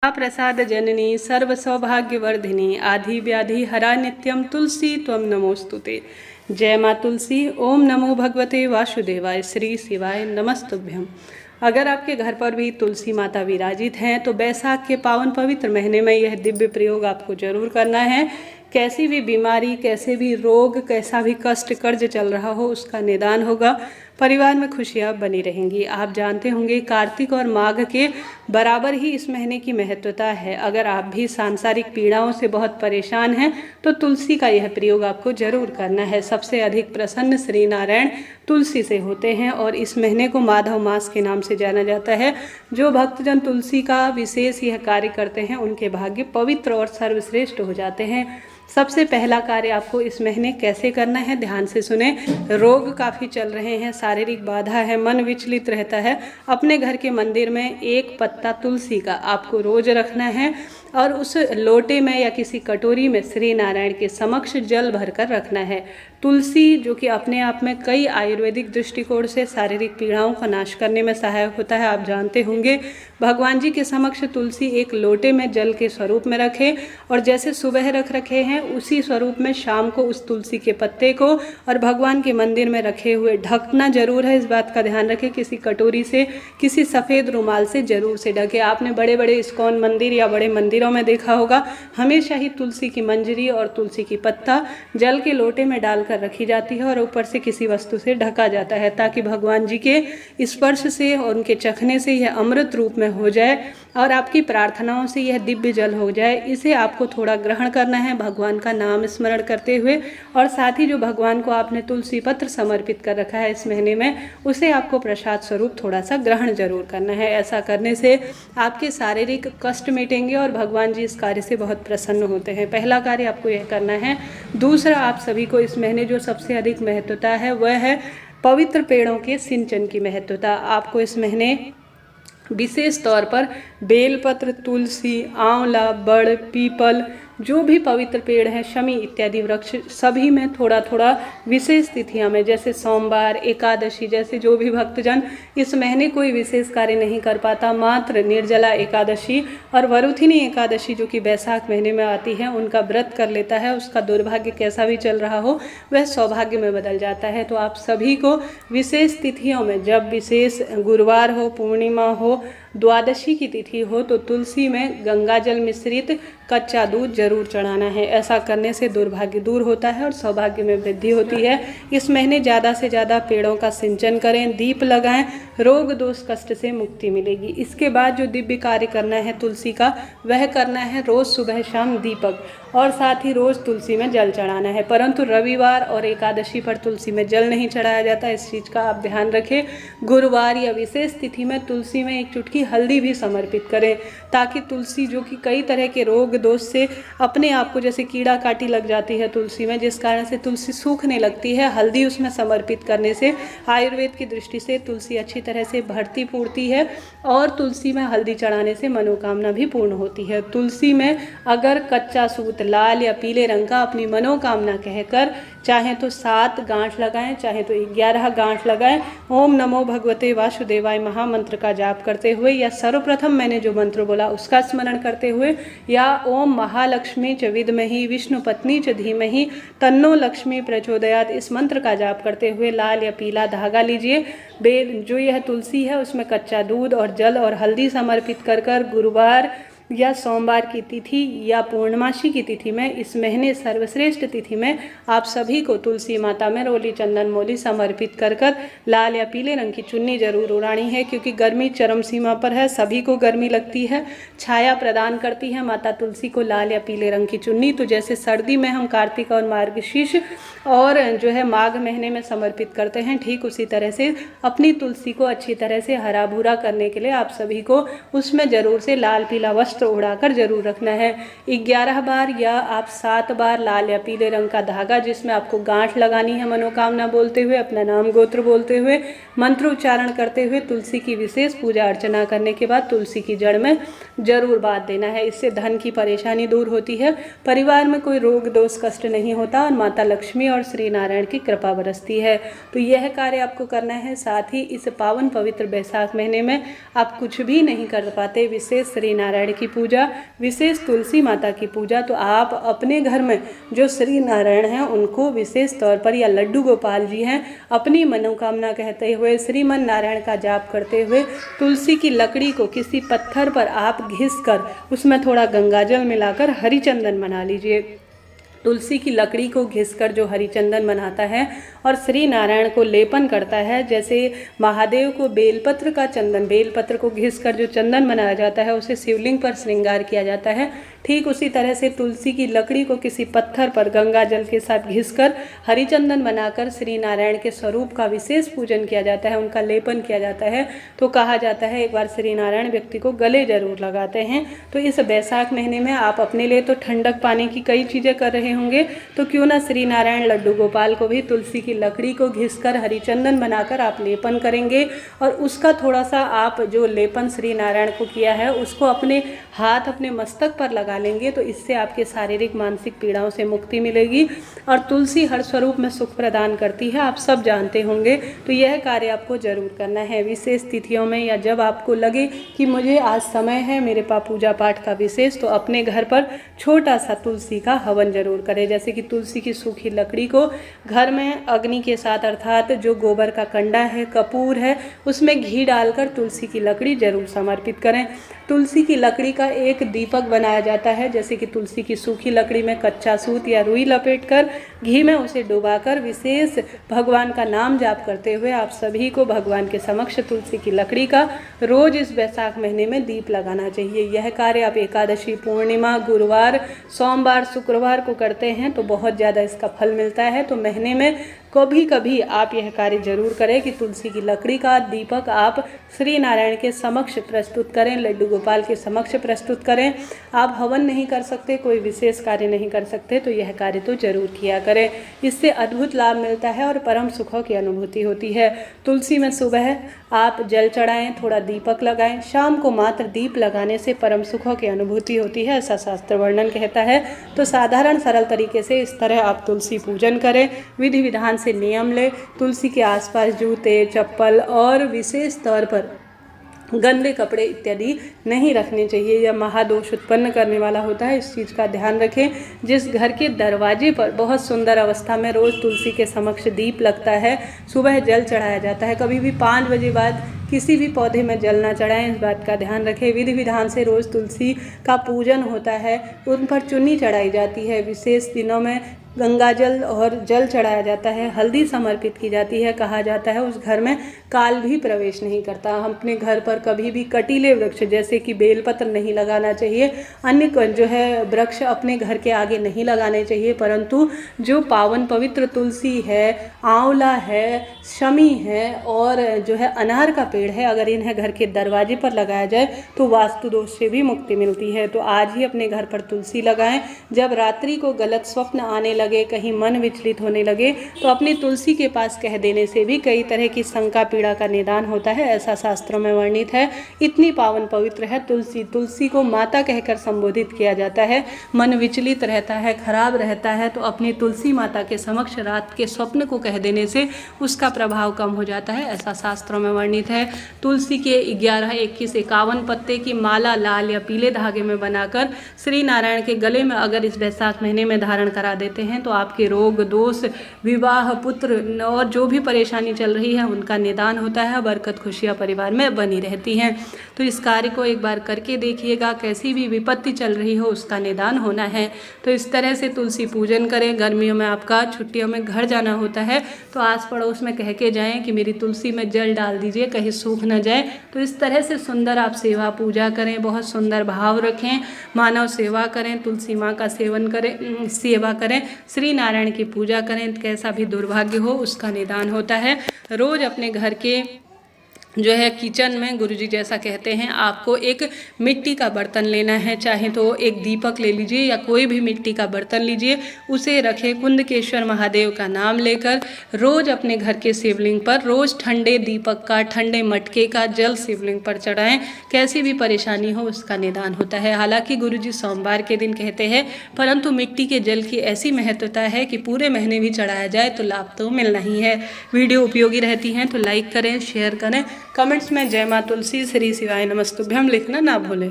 प्रसाद जननी सर्व सौभाग्यवर्धिनी आधि व्याधि हरा नित्यम तुलसी त्वं नमोस्तुते। जय माँ तुलसी। ओम नमो भगवते वासुदेवाय। श्री शिवाय नमस्तुभ्यम। अगर आपके घर पर भी तुलसी माता विराजित हैं तो बैसाख के पावन पवित्र महीने में यह दिव्य प्रयोग आपको जरूर करना है। कैसी भी बीमारी, कैसे भी रोग, कैसा भी कष्ट कर्ज चल रहा हो उसका निदान होगा, परिवार में खुशियाँ बनी रहेंगी। आप जानते होंगे कार्तिक और माघ के बराबर ही इस महीने की महत्वता है। अगर आप भी सांसारिक पीड़ाओं से बहुत परेशान हैं तो तुलसी का यह प्रयोग आपको जरूर करना है। सबसे अधिक प्रसन्न श्री नारायण तुलसी से होते हैं और इस महीने को माधव मास के नाम से जाना जाता है। जो भक्तजन तुलसी का विशेष यह कार्य करते हैं उनके भाग्य पवित्र और सर्वश्रेष्ठ हो जाते हैं। सबसे पहला कार्य आपको इस महीने कैसे करना है, ध्यान से सुने। रोग काफ़ी चल रहे हैं, शारीरिक बाधा है, मन विचलित रहता है। अपने घर के मंदिर में एक पत्ता तुलसी का आपको रोज रखना है और उस लोटे में या किसी कटोरी में श्री नारायण के समक्ष जल भरकर रखना है। तुलसी जो कि अपने आप में कई आयुर्वेदिक दृष्टिकोण से शारीरिक पीड़ाओं का नाश करने में सहायक होता है। आप जानते होंगे भगवान जी के समक्ष तुलसी एक लोटे में जल के स्वरूप में रखें और जैसे सुबह रख रखे हैं उसी स्वरूप में शाम को उस तुलसी के पत्ते को और भगवान के मंदिर में रखे हुए ढकना जरूर है। इस बात का ध्यान रखें, किसी कटोरी से, किसी सफ़ेद रुमाल से जरूर से ढके। आपने बड़े बड़े इस्कॉन मंदिर या बड़े मंदिरों में देखा होगा, हमेशा ही तुलसी की मंजरी और तुलसी की पत्ता जल के लोटे में डालकर रखी जाती है और ऊपर से किसी वस्तु से ढका जाता है ताकि भगवान जी के स्पर्श से और उनके चखने से यह अमृत रूप में हो जाए और आपकी प्रार्थनाओं से यह दिव्य जल हो जाए। इसे आपको थोड़ा ग्रहण करना है भगवान का नाम स्मरण करते हुए, और साथ ही जो भगवान को आपने तुलसी पत्र समर्पित कर रखा है इस महीने में, उसे आपको प्रसाद स्वरूप थोड़ा सा ग्रहण जरूर करना है। ऐसा करने से आपके शारीरिक कष्ट मिटेंगे और भगवान जी इस कार्य से बहुत प्रसन्न होते हैं। पहला कार्य आपको यह करना है। दूसरा, आप सभी को इस महीने जो सबसे अधिक महत्वता है वह है पवित्र पेड़ों के सिंचन की महत्वता। आपको इस महीने विशेष तौर पर बेलपत्र, तुलसी, आंवला, बड़, पीपल, जो भी पवित्र पेड़ हैं, शमी इत्यादि वृक्ष, सभी में थोड़ा थोड़ा विशेष तिथियां में, जैसे सोमवार, एकादशी, जैसे जो भी भक्तजन इस महीने कोई विशेष कार्य नहीं कर पाता, मात्र निर्जला एकादशी और वरुथिनी एकादशी जो कि बैसाख महीने में आती है उनका व्रत कर लेता है, उसका दुर्भाग्य कैसा भी चल रहा हो वह सौभाग्य में बदल जाता है। तो आप सभी को विशेष तिथियों में, जब विशेष गुरुवार हो, पूर्णिमा हो, द्वादशी की तिथि हो, तो तुलसी में गंगाजल मिश्रित कच्चा दूध जरूर चढ़ाना है। ऐसा करने से दुर्भाग्य दूर होता है और सौभाग्य में वृद्धि होती है। इस महीने ज़्यादा से ज़्यादा पेड़ों का सिंचन करें, दीप लगाएं, रोग दोष कष्ट से मुक्ति मिलेगी। इसके बाद जो दिव्य कार्य करना है तुलसी का, वह करना है रोज़ सुबह शाम दीपक और साथ ही रोज़ तुलसी में जल चढ़ाना है। परंतु रविवार और एकादशी पर तुलसी में जल नहीं चढ़ाया जाता, इस चीज़ का आप ध्यान रखें। गुरुवार या विशेष तिथि में तुलसी में एक चुटकी हल्दी भी समर्पित करें ताकि तुलसी जो कि कई तरह के रोग दोष से अपने आप को, जैसे कीड़ा काटी लग जाती है तुलसी में, जिस कारण से तुलसी सूखने लगती है, हल्दी उसमें समर्पित करने से आयुर्वेद की दृष्टि से तुलसी अच्छी तरह से भरती फूटती है और तुलसी में हल्दी चढ़ाने से मनोकामना भी पूर्ण होती है। तुलसी में अगर कच्चा सूत लाल या पीले रंग का अपनी मनोकामना कहकर चाहे तो 7 गांठ लगाएं, चाहे तो 11 गांठ लगाएं। ओम नमो भगवते वासुदेवाय महामंत्र का जाप करते हुए या सर्वप्रथम मैंने जो मंत्र बोला उसका स्मरण करते हुए, या ओम महालक्ष्मी च विद्महि विष्णु पत्नी च धीमहि तन्नो लक्ष्मी प्रचोदयात्, इस मंत्र का जाप करते हुए लाल या पीला धागा लीजिए। बेल जो यह तुलसी है उसमें कच्चा दूध और जल और हल्दी समर्पित कर गुरुवार या सोमवार की तिथि या पूर्णमासी की तिथि में, इस महीने सर्वश्रेष्ठ तिथि में आप सभी को तुलसी माता में रोली चंदन मोली समर्पित कर लाल या पीले रंग की चुन्नी जरूर उड़ानी है, क्योंकि गर्मी चरम सीमा पर है, सभी को गर्मी लगती है, छाया प्रदान करती है माता तुलसी को लाल या पीले रंग की चुन्नी। तो जैसे सर्दी में हम कार्तिक और मार्गशीर्ष और जो है माघ महीने में समर्पित करते हैं, ठीक उसी तरह से अपनी तुलसी को अच्छी तरह से हरा भूरा करने के लिए आप सभी को उसमें जरूर से लाल पीला वस्त्र उड़ाकर जरूर रखना है। 11 बार या आप 7 बार लाल या पीले रंग का धागा, जिसमें आपको गांठ लगानी है मनोकामना बोलते हुए, अपना नाम गोत्र बोलते हुए, मंत्र उच्चारण करते हुए तुलसी की विशेष पूजा अर्चना करने के बाद तुलसी की जड़ में जरूर बांध देना है। इससे धन की परेशानी दूर होती है, परिवार में कोई रोग दोष कष्ट नहीं होता और माता लक्ष्मी और श्री नारायण की कृपा बरसती है। तो यह कार्य आपको करना है। साथ ही इस पावन पवित्र बैसाख महीने में आप कुछ भी नहीं कर पाते, विशेष श्री नारायण की पूजा, विशेष तुलसी माता की पूजा, तो आप अपने घर में जो श्री नारायण हैं उनको विशेष तौर पर, या लड्डू गोपाल जी हैं, अपनी मनोकामना कहते हुए श्रीमन नारायण का जाप करते हुए तुलसी की लकड़ी को किसी पत्थर पर आप घिस कर उसमें थोड़ा गंगाजल मिलाकर हरिचंदन बना लीजिए। तुलसी की लकड़ी को घिसकर जो हरिचंदन बनाता है और श्री नारायण को लेपन करता है, जैसे महादेव को बेलपत्र का चंदन, बेलपत्र को घिसकर जो चंदन बनाया जाता है उसे शिवलिंग पर श्रृंगार किया जाता है, ठीक उसी तरह से तुलसी की लकड़ी को किसी पत्थर पर गंगा जल के साथ घिसकर हरिचंदन बनाकर श्री नारायण के स्वरूप का विशेष पूजन किया जाता है, उनका लेपन किया जाता है। तो कहा जाता है एक बार श्री नारायण व्यक्ति को गले जरूर लगाते हैं। तो इस बैसाख महीने में आप अपने लिए तो ठंडक पाने की कई चीज़ें कर रहे होंगे, तो क्यों ना श्री नारायण लड्डू गोपाल को भी तुलसी की लकड़ी को घिसकर हरिचंदन बनाकर आप लेपन करेंगे, और उसका थोड़ा सा आप जो लेपन श्री नारायण को किया है उसको अपने हाथ, अपने मस्तक पर लगा लेंगे, तो इससे आपके शारीरिक मानसिक पीड़ाओं से मुक्ति मिलेगी। और तुलसी हर स्वरूप में सुख प्रदान करती है, आप सब जानते होंगे। तो यह कार्य आपको जरूर करना है विशेष तिथियों में, या जब आपको लगे कि मुझे आज समय है मेरे पास पूजा पाठ का विशेष, तो अपने घर पर छोटा सा तुलसी का हवन जरूर करें। जैसे कि तुलसी की सूखी लकड़ी को घर में अग्नि के साथ, अर्थात जो गोबर का कंडा है, कपूर है, उसमें घी डालकर तुलसी की लकड़ी जरूर समर्पित करें। तुलसी की लकड़ी का एक दीपक बनाया जाता है, जैसे कि तुलसी की सूखी लकड़ी में कच्चा सूत या रुई लपेटकर घी में उसे डुबाकर विशेष भगवान का नाम जाप करते हुए आप सभी को भगवान के समक्ष तुलसी की लकड़ी का रोज इस बैसाख महीने में दीप लगाना चाहिए। यह कार्य आप एकादशी, पूर्णिमा, गुरुवार, सोमवार, शुक्रवार को करते हैं तो बहुत ज़्यादा इसका फल मिलता है। तो महीने में कभी कभी आप यह कार्य जरूर करें कि तुलसी की लकड़ी का दीपक आप श्री नारायण के समक्ष प्रस्तुत करें, लड्डू गोपाल के समक्ष प्रस्तुत करें। आप हवन नहीं कर सकते, कोई विशेष कार्य नहीं कर सकते, तो यह कार्य तो जरूर किया करें। इससे अद्भुत लाभ मिलता है और परम सुखों की अनुभूति होती है। तुलसी में सुबह आप जल चढ़ाएं, थोड़ा दीपक लगाएं, शाम को मात्र दीप लगाने से परम सुखों की अनुभूति होती है, ऐसा शास्त्र वर्णन कहता है। तो साधारण सरल तरीके से इस तरह आप तुलसी पूजन करें, विधि विधान से नियम ले। तुलसी के आसपास जूते, चप्पल और विशेष तौर पर गंदे कपड़े इत्यादि नहीं रखने चाहिए, यह महादोष उत्पन्न करने वाला होता है, इस चीज़ का ध्यान रखें। जिस घर के दरवाजे पर बहुत सुंदर अवस्था में रोज़ तुलसी के समक्ष दीप लगता है, सुबह जल चढ़ाया जाता है, कभी भी 5 बजे बाद किसी भी पौधे में जल ना चढ़ाएं, इस बात का ध्यान रखें। विधि विधान से रोज़ तुलसी का पूजन होता है, उन पर चुन्नी चढ़ाई जाती है, विशेष दिनों में गंगा जल और जल चढ़ाया जाता है, हल्दी समर्पित की जाती है। कहा जाता है उस घर में काल भी प्रवेश नहीं करता। हम अपने घर पर कभी भी कटीले वृक्ष जैसे कि बेलपत्र नहीं लगाना चाहिए, अन्य जो है वृक्ष अपने घर के आगे नहीं लगाने चाहिए, परंतु जो पावन पवित्र तुलसी है, आंवला है, शमी है और जो है अनार का पेड़ है, अगर इन्हें घर के दरवाजे पर लगाया जाए तो वास्तु दोष से भी मुक्ति मिलती है। तो आज ही अपने घर पर तुलसी लगाएं। जब रात्रि को गलत स्वप्न आने लगे, कहीं मन विचलित होने लगे, तो अपनी तुलसी के पास कह देने से भी कई तरह की शंका पीड़ा का निदान होता है, ऐसा शास्त्रों में वर्णित है। इतनी पावन पवित्र है तुलसी। तुलसी को माता कहकर संबोधित किया जाता है। मन विचलित रहता है, खराब रहता है, तो अपनी तुलसी माता के समक्ष रात के स्वप्न को कह देने से उसका प्रभाव कम हो जाता है, ऐसा शास्त्रों में वर्णित है। तुलसी के 11, 21, 51 पत्ते की माला लाल या पीले धागे में बनाकर श्री नारायण के गले में अगर इस बैसाख महीने में धारण करा देते हैं तो आपके रोग, दोष, विवाह, पुत्र और जो भी परेशानी चल रही है उनका निदान होता है, बरकत खुशियाँ परिवार में बनी रहती हैं। तो इस कार्य को एक बार करके देखिएगा, कैसी भी विपत्ति चल रही हो उसका निदान होना है। तो इस तरह से तुलसी पूजन करें। गर्मियों में आपका छुट्टियों में घर जाना होता है तो आस पड़ोस में कह के जाएं कि मेरी तुलसी में जल डाल दीजिए, कहीं सूख न जाए। तो इस तरह से सुंदर आप सेवा पूजा करें, बहुत सुंदर भाव रखें, मानव सेवा करें, तुलसी माँ का सेवन करें, सेवा करें, श्री नारायण की पूजा करें। कैसा भी दुर्भाग्य हो उसका निदान होता है। रोज अपने घर के जो है किचन में, गुरुजी जैसा कहते हैं, आपको एक मिट्टी का बर्तन लेना है, चाहे तो एक दीपक ले लीजिए या कोई भी मिट्टी का बर्तन लीजिए, उसे रखें, कुंदकेश्वर महादेव का नाम लेकर रोज अपने घर के शिवलिंग पर रोज ठंडे दीपक का, ठंडे मटके का जल शिवलिंग पर चढ़ाएं। कैसी भी परेशानी हो उसका निदान होता है। हालांकि गुरुजी सोमवार के दिन कहते हैं, परंतु मिट्टी के जल की ऐसी महत्वता है कि पूरे महीने भी चढ़ाया जाए तो लाभ तो मिलना ही है। वीडियो उपयोगी रहती हैं तो लाइक करें, शेयर करें, कमेंट्स में जय मां तुलसी, श्री शिवाय नमस्तुभ्यम लिखना ना भूलें।